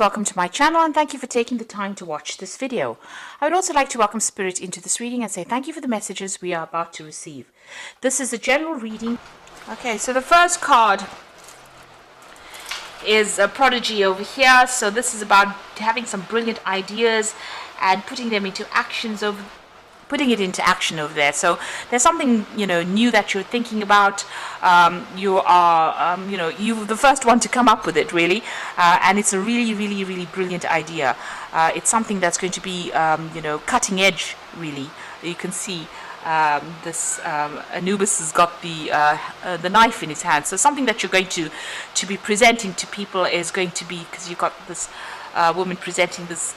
welcome to my channel and thank you for taking the time to watch this video. I would also like to welcome Spirit into this reading and say thank you for the messages we are about to receive. This is a general reading. Okay, so the first card is a prodigy over here. So this is about having some brilliant ideas and putting them into putting it into action over there. So there's something new that you're thinking about. You are you're the first one to come up with it, really, and it's a really brilliant idea. It's something that's going to be cutting edge, really. You can see this Anubis has got the knife in his hand. So something that you're going to be presenting to people is going to be, because you've got this woman presenting this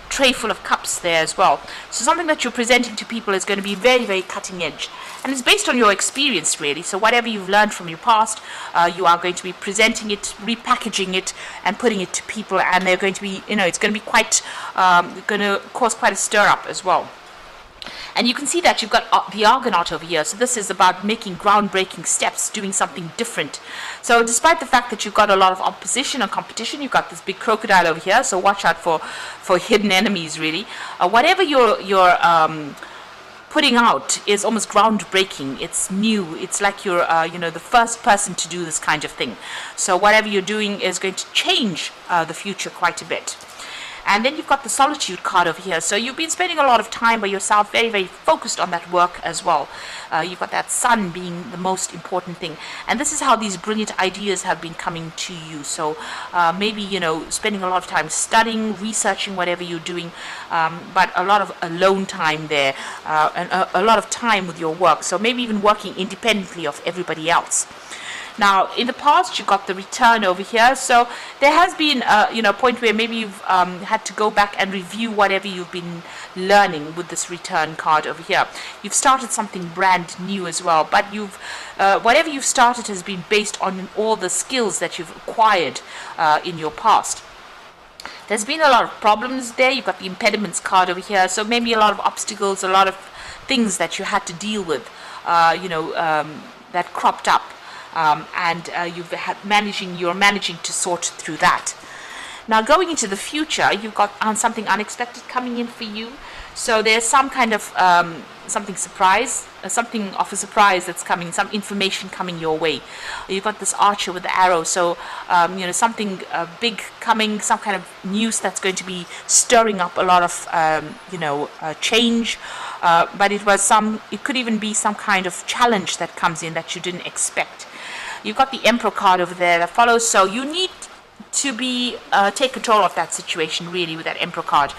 tray full of cups there as well. So something that you're presenting to people is going to be very cutting edge, and it's based on your experience, really. So whatever you've learned from your past, you are going to be presenting it, repackaging it, and putting it to people, and they're going to be, it's going to be quite going to cause quite a stir up as well. And you can see that you've got the Argonaut over here. So this is about making groundbreaking steps, doing something different. So despite the fact that you've got a lot of opposition and competition, you've got this big crocodile over here. So watch out for hidden enemies, really. Whatever you're putting out is almost groundbreaking. It's new. It's like you're the first person to do this kind of thing. So whatever you're doing is going to change the future quite a bit. And then you've got the Solitude card over here. So you've been spending a lot of time by yourself, very focused on that work as well. You've got that sun being the most important thing. And this is how these brilliant ideas have been coming to you. So maybe, spending a lot of time studying, researching whatever you're doing, but a lot of alone time there, and a lot of time with your work. So maybe even working independently of everybody else. Now, in the past, you got the Return over here. So there has been, a point where maybe you've had to go back and review whatever you've been learning with this Return card over here. You've started something brand new as well, but whatever you've started has been based on all the skills that you've acquired in your past. There's been a lot of problems there. You've got the Impediments card over here. So maybe a lot of obstacles, a lot of things that you had to deal with, that cropped up. And you're managing to sort through that. Now, going into the future, you've got something unexpected coming in for you. So there's some kind of something of a surprise that's coming, some information coming your way. You've got this Archer with the arrow. So something big coming, some kind of news that's going to be stirring up a lot of change. But it could even be some kind of challenge that comes in that you didn't expect. You've got the Emperor card over there that follows, so you need to take control of that situation, really, with that Emperor card.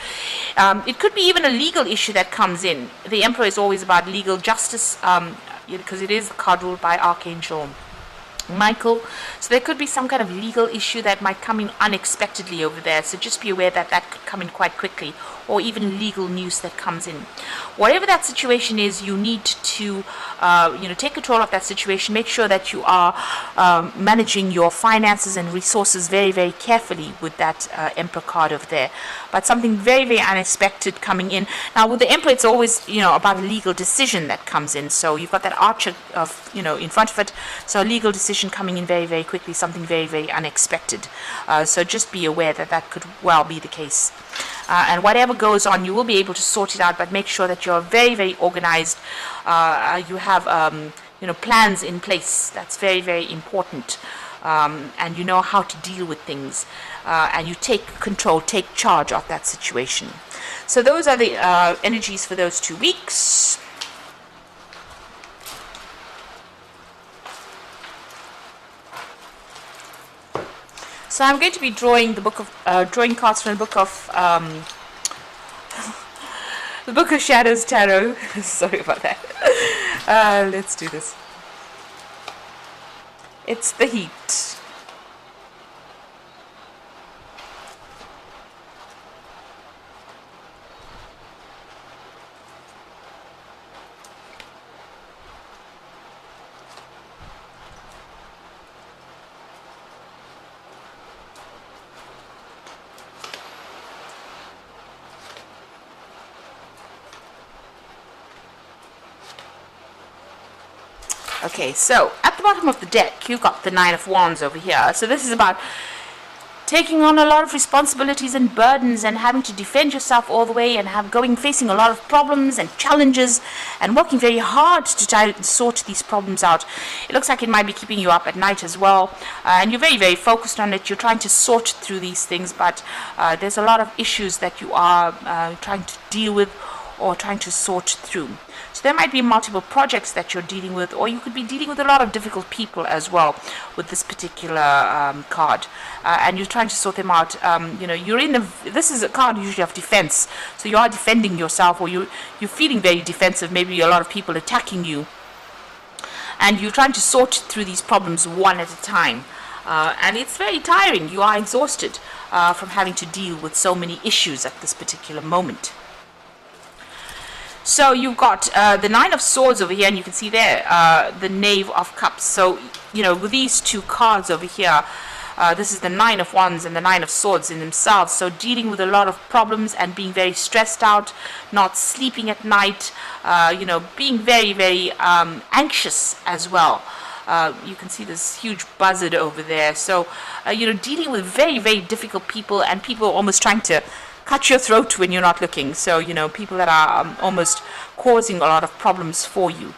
It could be even a legal issue that comes in. The Emperor is always about legal justice, because it is the card ruled by Archangel Michael. So there could be some kind of legal issue that might come in unexpectedly over there. So just be aware that could come in quite quickly, or even legal news that comes in. Whatever that situation is, you need to take control of that situation. Make sure that you are managing your finances and resources very carefully with that Emperor card over there. But something very unexpected coming in. Now with the Emperor, it's always about a legal decision that comes in. So you've got that Archer in front of it. So a legal decision coming in very quickly, something very unexpected. So just be aware that could well be the case. And whatever goes on, you will be able to sort it out, but make sure that you're very organized. You have plans in place. That's very important. And you know how to deal with things. And you take control, take charge of that situation. So those are the energies for those 2 weeks. So I'm going to be drawing drawing cards from the book of Shadows Tarot. Sorry about that. Let's do this. It's the Heat. Okay, so at the bottom of the deck, you've got the Nine of Wands over here. So this is about taking on a lot of responsibilities and burdens and having to defend yourself all the way and facing a lot of problems and challenges and working very hard to try to sort these problems out. It looks like it might be keeping you up at night as well, and you're very, very focused on it. You're trying to sort through these things, but there's a lot of issues that you are trying to deal with or trying to sort through. So there might be multiple projects that you're dealing with, or you could be dealing with a lot of difficult people as well with this particular card, and you're trying to sort them out. This is a card usually of defense, so you are defending yourself, or you're feeling very defensive, maybe a lot of people attacking you, and you're trying to sort through these problems one at a time. And it's very tiring. You are exhausted from having to deal with so many issues at this particular moment. So you've got the Nine of Swords over here, and you can see there the Knave of Cups. So, with these two cards over here, this is the Nine of Wands and the Nine of Swords in themselves. So dealing with a lot of problems and being very stressed out, not sleeping at night, being very, very anxious as well. You can see this huge buzzard over there. So, dealing with very, very difficult people, and people almost trying to cut your throat when you're not looking. So, people that are almost causing a lot of problems for you.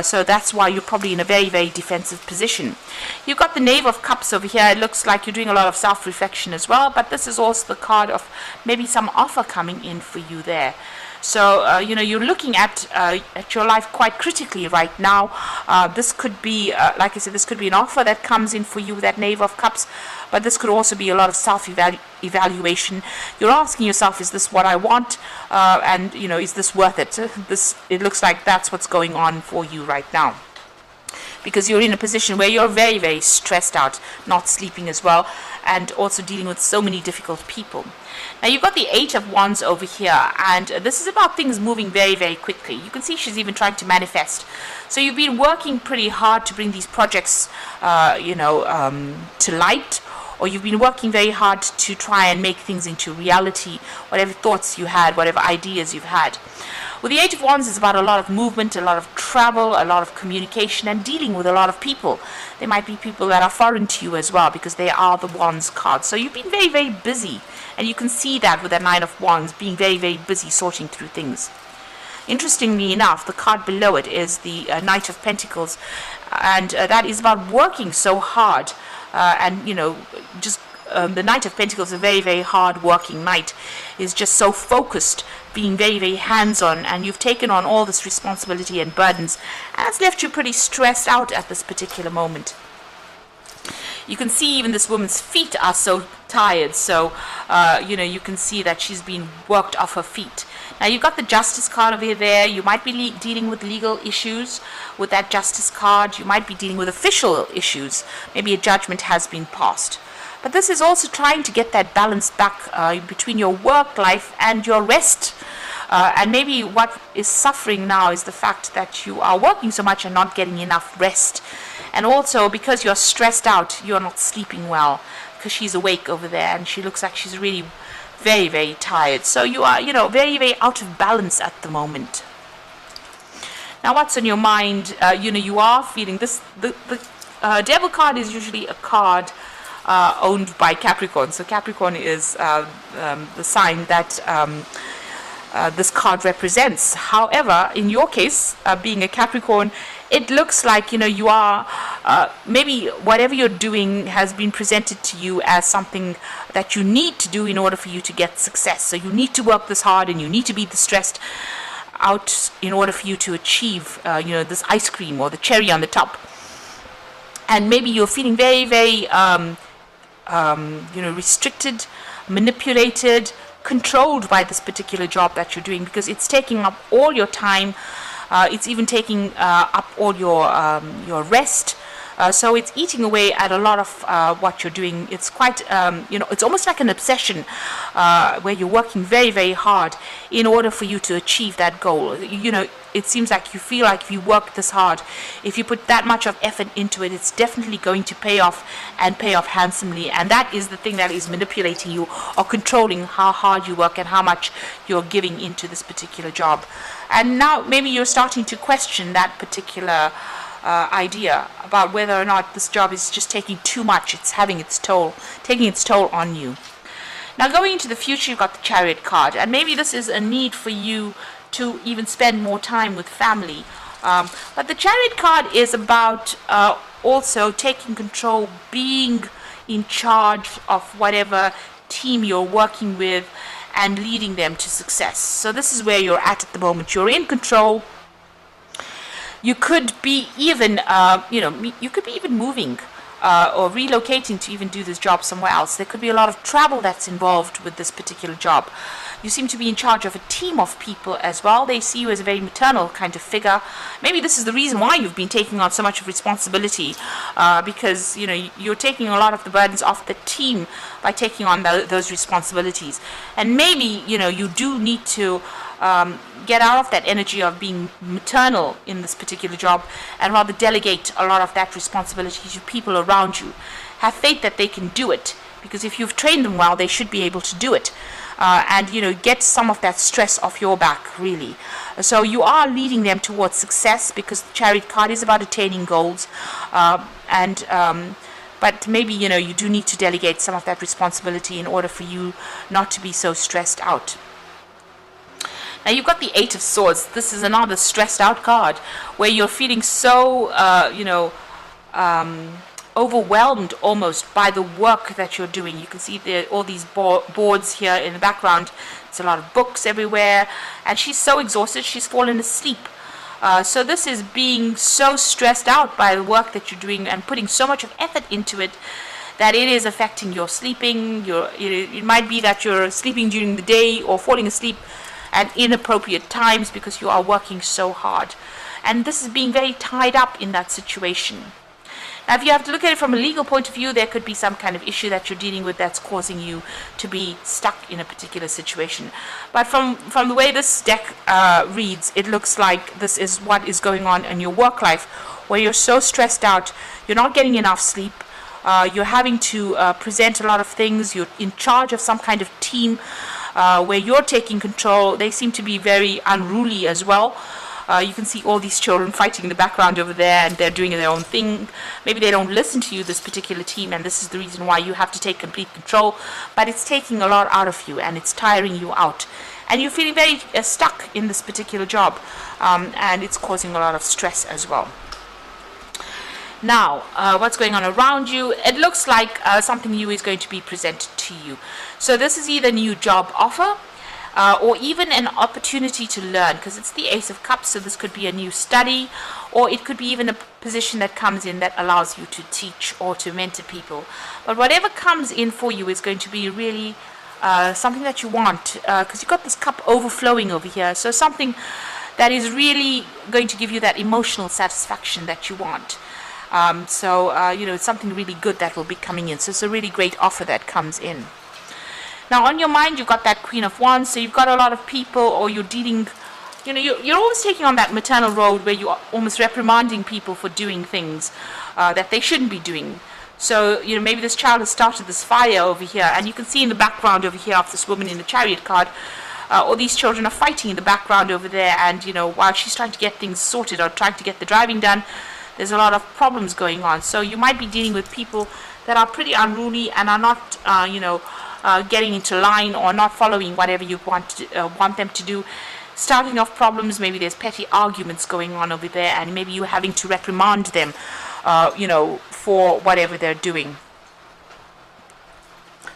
So that's why you're probably in a very, very defensive position. You've got the Knave of Cups over here. It looks like you're doing a lot of self-reflection as well, but this is also the card of maybe some offer coming in for you there. So, you're looking at your life quite critically right now. This could be, like I said, this could be an offer that comes in for you with that Knave of Cups, but this could also be a lot of self-evaluation. You're asking yourself, is this what I want? And, is this worth it? It looks like that's what's going on for you right now, because you're in a position where you're very, very stressed out, not sleeping as well, and also dealing with so many difficult people. Now you've got the Eight of Wands over here, and this is about things moving very, very quickly. You can see she's even trying to manifest. So you've been working pretty hard to bring these projects, to light, or you've been working very hard to try and make things into reality, whatever thoughts you had, whatever ideas you've had. With the Eight of Wands, it's about a lot of movement, a lot of travel, a lot of communication, and dealing with a lot of people. There might be people that are foreign to you as well, because they are the Wands card. So you've been very, very busy, and you can see that with the Nine of Wands, being very, very busy sorting through things. Interestingly enough, the card below it is the Knight of Pentacles, and that is about working so hard, the Knight of Pentacles, a very, very hard-working knight, is just so focused, being very, very hands-on, and you've taken on all this responsibility and burdens, and that's left you pretty stressed out at this particular moment. You can see even this woman's feet are so tired, so, you can see that she's been worked off her feet. Now, you've got the Justice card over there. You might be dealing with legal issues with that Justice card. You might be dealing with official issues. Maybe a judgment has been passed. But this is also trying to get that balance back between your work life and your rest. And maybe what is suffering now is the fact that you are working so much and not getting enough rest. And also, because you're stressed out, you're not sleeping well, because she's awake over there and she looks like she's really very, very tired. So you are, very, very out of balance at the moment. Now, what's on your mind? You are feeling this. The Devil card is usually a card owned by Capricorn. So Capricorn is the sign that this card represents. However, in your case, being a Capricorn, it looks like you are maybe whatever you're doing has been presented to you as something that you need to do in order for you to get success. So you need to work this hard, and you need to be this stressed out in order for you to achieve this ice cream or the cherry on the top. And maybe you're feeling very, very restricted, manipulated, controlled by this particular job that you're doing, because it's taking up all your time. It's even taking up all your rest. So it's eating away at a lot of what you're doing. It's quite, it's almost like an obsession where you're working very, very hard in order for you to achieve that goal. It seems like you feel like if you work this hard, if you put that much of effort into it, it's definitely going to pay off, and pay off handsomely. And that is the thing that is manipulating you or controlling how hard you work and how much you're giving into this particular job. And now maybe you're starting to question that particular idea about whether or not this job is just taking too much. It's taking its toll on you. Now, going into the future, you've got the Chariot card, and maybe this is a need for you to even spend more time with family. But the Chariot card is about also taking control, being in charge of whatever team you're working with and leading them to success. So this is where you're at the moment. You're in control. You could be even, you could be even moving or relocating to even do this job somewhere else. There could be a lot of travel that's involved with this particular job. You seem to be in charge of a team of people as well. They see you as a very maternal kind of figure. Maybe this is the reason why you've been taking on so much of responsibility, because you're taking a lot of the burdens off the team by taking on those responsibilities. And maybe you do need to get out of that energy of being maternal in this particular job and rather delegate a lot of that responsibility to people around you. Have faith that they can do it, because if you've trained them well, they should be able to do it. And get some of that stress off your back, really. So you are leading them towards success, because the Chariot card is about attaining goals, but maybe you do need to delegate some of that responsibility in order for you not to be so stressed out. Now, you've got the Eight of Swords. This is another stressed out card where you're feeling so overwhelmed almost by the work that you're doing. You can see all these boards here in the background. There's a lot of books everywhere, and she's so exhausted she's fallen asleep. So this is being so stressed out by the work that you're doing and putting so much of effort into it that it is affecting your sleeping. It might be that you're sleeping during the day or falling asleep at inappropriate times because you are working so hard, and this is being very tied up in that situation. Now, if you have to look at it from a legal point of view, there could be some kind of issue that you're dealing with that's causing you to be stuck in a particular situation. But from the way this deck reads, it looks like this is what is going on in your work life, where you're so stressed out, you're not getting enough sleep, you're having to present a lot of things, you're in charge of some kind of team where you're taking control. They seem to be very unruly as well. You can see all these children fighting in the background over there, and they're doing their own thing. Maybe they don't listen to you, this particular team, and this is the reason why you have to take complete control. But it's taking a lot out of you, and it's tiring you out. And you're feeling very stuck in this particular job, and it's causing a lot of stress as well. Now, what's going on around you? It looks like something new is going to be presented to you. So this is either a new job offer, or even an opportunity to learn, because it's the Ace of Cups, so this could be a new study, or it could be even a position that comes in that allows you to teach or to mentor people. But whatever comes in for you is going to be really something that you want, because you've got this cup overflowing over here, so something that is really going to give you that emotional satisfaction that you want. It's something really good that will be coming in, so it's a really great offer that comes in. Now, on your mind, you've got that Queen of Wands, so you've got a lot of people, or you're dealing, you're always taking on that maternal road where you're almost reprimanding people for doing things that they shouldn't be doing. So, maybe this child has started this fire over here, and you can see in the background over here of this woman in the Chariot card, all these children are fighting in the background over there, and, while she's trying to get things sorted or trying to get the driving done, there's a lot of problems going on. So you might be dealing with people that are pretty unruly and are not, getting into line or not following whatever you want them to do, starting off problems. Maybe there's petty arguments going on over there, and maybe you're having to reprimand them, for whatever they're doing.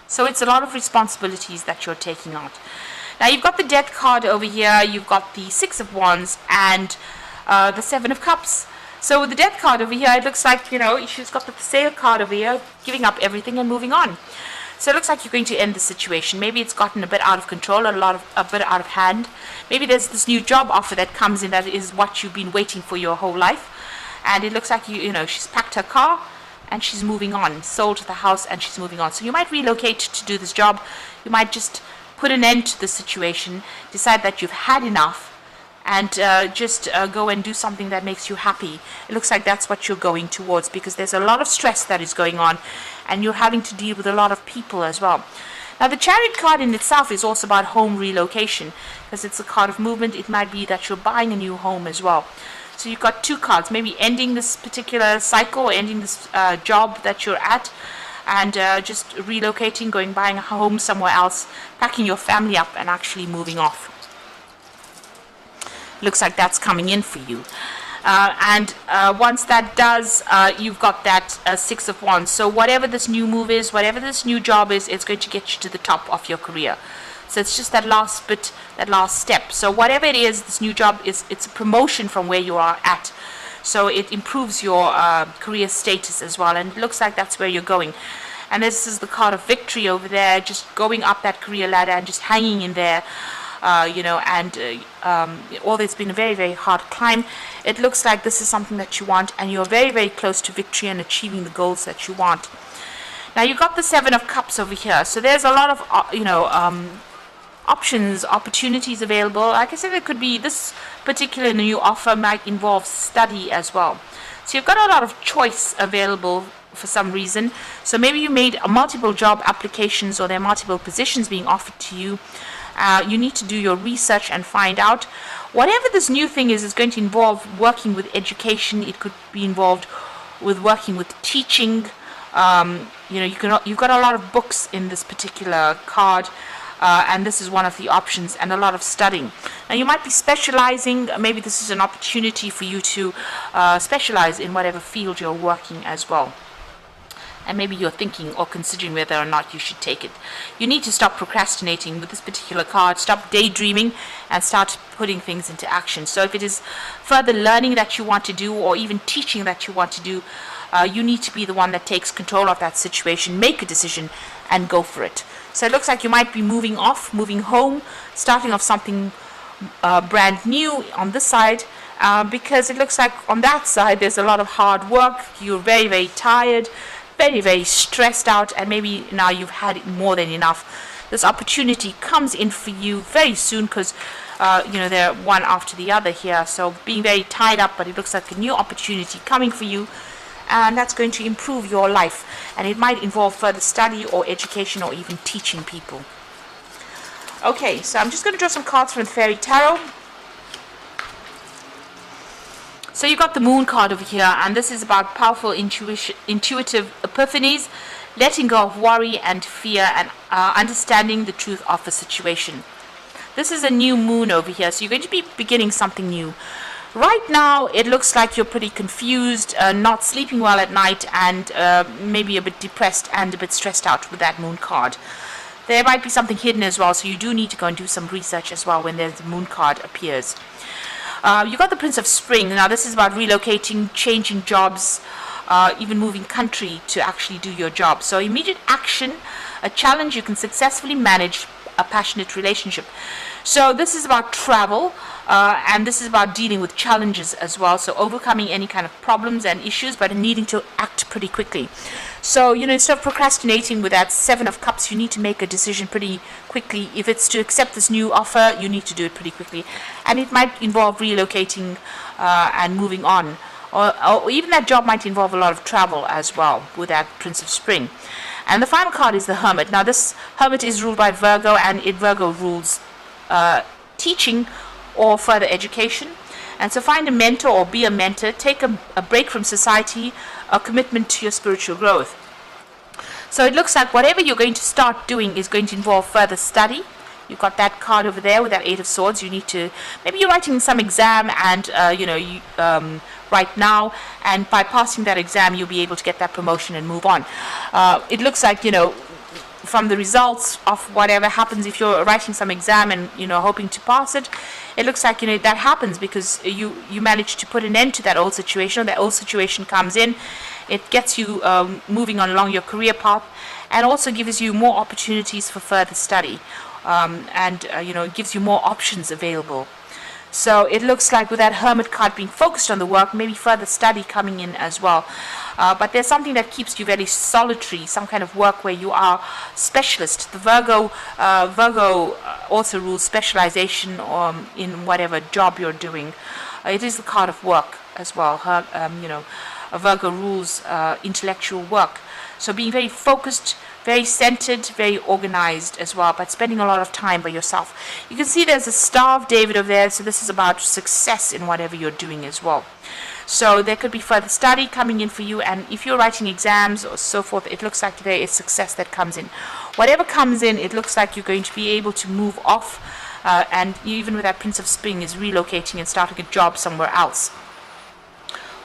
So it's a lot of responsibilities that you're taking on. Now, you've got the Death card over here, you've got the Six of Wands, and the Seven of Cups. So with the Death card over here, it looks like, she's got the Sale card over here, giving up everything and moving on. So it looks like you're going to end the situation. Maybe it's gotten a bit out of control, a bit out of hand. Maybe there's this new job offer that comes in that is what you've been waiting for your whole life. And it looks like, she's packed her car and she's moving on, sold the house and she's moving on. So you might relocate to do this job. You might just put an end to the situation, decide that you've had enough, and just go and do something that makes you happy. It looks like that's what you're going towards, because there's a lot of stress that is going on, and you're having to deal with a lot of people as well. Now, the Chariot card in itself is also about home relocation, because it's a card of movement. It might be that you're buying a new home as well. So you've got two cards, maybe ending this particular cycle or ending this job that you're at, and just relocating, buying a home somewhere else, packing your family up and actually moving off. Looks like that's coming in for you. And once that does, you've got that Six of Wands. So whatever this new move is, whatever this new job is, it's going to get you to the top of your career. So it's just that last bit, that last step. So whatever it is, this new job it's a promotion from where you are at. So it improves your career status as well. And it looks like that's where you're going. And this is the card of victory over there, just going up that career ladder and just hanging in there. Although it's been a very, very hard climb, it looks like this is something that you want, and you're very, very close to victory and achieving the goals that you want. Now you've got the Seven of Cups over here, so there's a lot of options, opportunities available. Like I said, it could be this particular new offer might involve study as well. So you've got a lot of choice available for some reason. So maybe you made multiple job applications, or there are multiple positions being offered to you. You need to do your research and find out. Whatever this new thing is going to involve working with education. It could be involved with working with teaching. You've got a lot of books in this particular card, and this is one of the options, and a lot of studying. Now you might be specializing. Maybe this is an opportunity for you to specialize in whatever field you're working as well. And maybe you're thinking or considering whether or not you should take it. You need to stop procrastinating with this particular card, stop daydreaming, and start putting things into action. So if it is further learning that you want to do, or even teaching that you want to do, you need to be the one that takes control of that situation, make a decision, and go for it. So it looks like you might be moving home, starting off something brand new on this side, because it looks like on that side there's a lot of hard work. You're very, very tired, very, very stressed out, and maybe now you've had more than enough. This opportunity comes in for you very soon, because they're one after the other here. So being very tied up, but it looks like a new opportunity coming for you, and that's going to improve your life. And it might involve further study or education, or even teaching people. Okay, so I'm just going to draw some cards from the Fairy Tarot. So you've got the Moon card over here, and this is about powerful intuitive epiphanies, letting go of worry and fear, and understanding the truth of a situation. This is a new moon over here, so you're going to be beginning something new. Right now, it looks like you're pretty confused, not sleeping well at night, and maybe a bit depressed and a bit stressed out with that Moon card. There might be something hidden as well, so you do need to go and do some research as well when the Moon card appears. You got the Prince of Spring. Now this is about relocating, changing jobs, even moving country to actually do your job. So immediate action, a challenge you can successfully manage, a passionate relationship. So this is about travel, and this is about dealing with challenges as well. So overcoming any kind of problems and issues, but needing to act pretty quickly. So, instead of procrastinating with that Seven of Cups, you need to make a decision pretty quickly. If it's to accept this new offer, you need to do it pretty quickly. And it might involve relocating and moving on. Or even that job might involve a lot of travel as well with that Prince of Spring. And the final card is the Hermit. Now this Hermit is ruled by Virgo, and Virgo rules teaching or further education. And so find a mentor or be a mentor. Take a break from society, a commitment to your spiritual growth. So it looks like whatever you're going to start doing is going to involve further study. You've got that card over there with that Eight of Swords. You need to, maybe you're writing some exam, and right now, and by passing that exam you'll be able to get that promotion and move on. It looks like, from the results of whatever happens, if you're writing some exam and hoping to pass it, it looks like that happens because you manage to put an end to that old situation, or that old situation comes in. It gets you moving on along your career path, and also gives you more opportunities for further study, and it gives you more options available. So it looks like with that Hermit card being focused on the work, maybe further study coming in as well. But there's something that keeps you very solitary, some kind of work where you are specialist. The Virgo also rules specialization in whatever job you're doing. It is the card of work as well. A Virgo rules intellectual work. So being very focused, very centered, very organized as well, but spending a lot of time by yourself. You can see there's a Star of David over there, so this is about success in whatever you're doing as well. So there could be further study coming in for you, and if you're writing exams or so forth, it looks like there is success that comes in. Whatever comes in, it looks like you're going to be able to move off, and even with that Prince of Spring is relocating and starting a job somewhere else,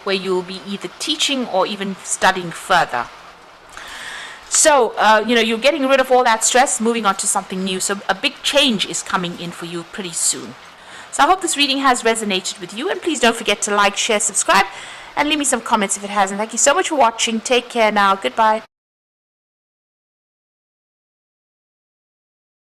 where you'll be either teaching or even studying further. So, you're getting rid of all that stress, moving on to something new. So a big change is coming in for you pretty soon. So I hope this reading has resonated with you. And please don't forget to like, share, subscribe, and leave me some comments if it hasn't. Thank you so much for watching. Take care now. Goodbye.